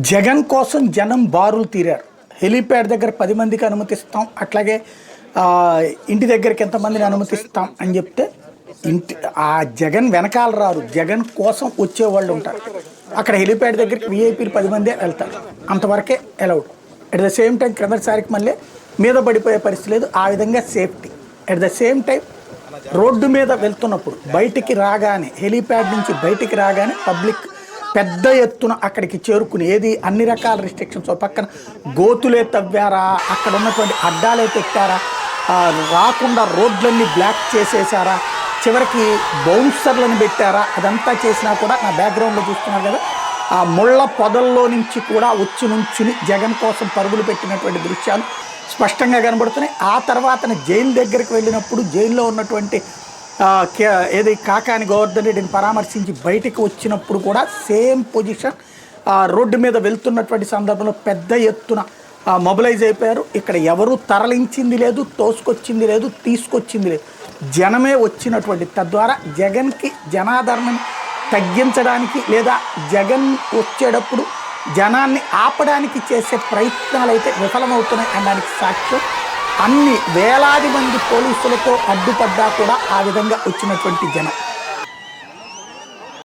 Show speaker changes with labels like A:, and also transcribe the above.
A: జగన్ కోసం జనం బారులు తీరారు. హెలీప్యాడ్ దగ్గర 10 మందికి అనుమతిస్తాం, అట్లాగే ఇంటి దగ్గరికి ఎంతమందిని అనుమతిస్తాం అని చెప్తే ఆ జగన్ వెనకాల రారు, జగన్ కోసం వచ్చేవాళ్ళు ఉంటారు. అక్కడ హెలీప్యాడ్ దగ్గరికి వీఐపీలు 10 మందే వెళ్తారు, అంతవరకే allowed. At the same time క్రిందటిసారికి మళ్ళీ మీద పడిపోయే పరిస్థితి లేదు, ఆ విధంగా safety. At the same time road మీద వెళ్తున్నప్పుడు బయటికి రాగానే, హెలీప్యాడ్ నుంచి బయటికి రాగానే పబ్లిక్ పెద్ద ఎత్తున అక్కడికి చేరుకుని అన్ని రకాల రిస్ట్రిక్షన్స్, పక్కన గోతులే తవ్వారా, అక్కడ ఉన్నటువంటి అడ్డాలే పెట్టారా, రాకుండా రోడ్లన్నీ బ్లాక్ చేసేసారా, చివరికి బౌన్సర్లను పెట్టారా, అదంతా చేసినా కూడా నా బ్యాక్గ్రౌండ్లో చూస్తున్నారు కదా, ఆ ముళ్ళ పొదల్లో నుంచి కూడా వచ్చి నుంచుని జగన్ కోసం పరుగులు పెట్టినటువంటి దృశ్యాలు స్పష్టంగా కనబడుతున్నాయి. ఆ తర్వాత జైలు దగ్గరికి వెళ్ళినప్పుడు జైల్లో ఉన్నటువంటి కాకాని గోవర్ధన్ రెడ్డిని పరామర్శించి బయటికి వచ్చినప్పుడు కూడా సేమ్ పొజిషన్. రోడ్డు మీద వెళ్తున్నటువంటి సందర్భంలో పెద్ద ఎత్తున మొబిలైజ్ అయిపోయారు. ఇక్కడ ఎవరు తరలించింది లేదు, తోసుకొచ్చింది లేదు, తీసుకొచ్చింది లేదు, జనమే వచ్చినటువంటి. తద్వారా జగన్కి జనాదరణను తగ్గించడానికి లేదా జగన్ వచ్చేటప్పుడు జనాన్ని ఆపడానికి చేసే ప్రయత్నాలు అయితే విఫలమవుతున్నాయి అనడానికి సాక్ష్యం. అన్ని వేలాది మంది పోలీసులతో అడ్డుపడ్డా కూడా ఆ విధంగా వచ్చినటువంటి జనం.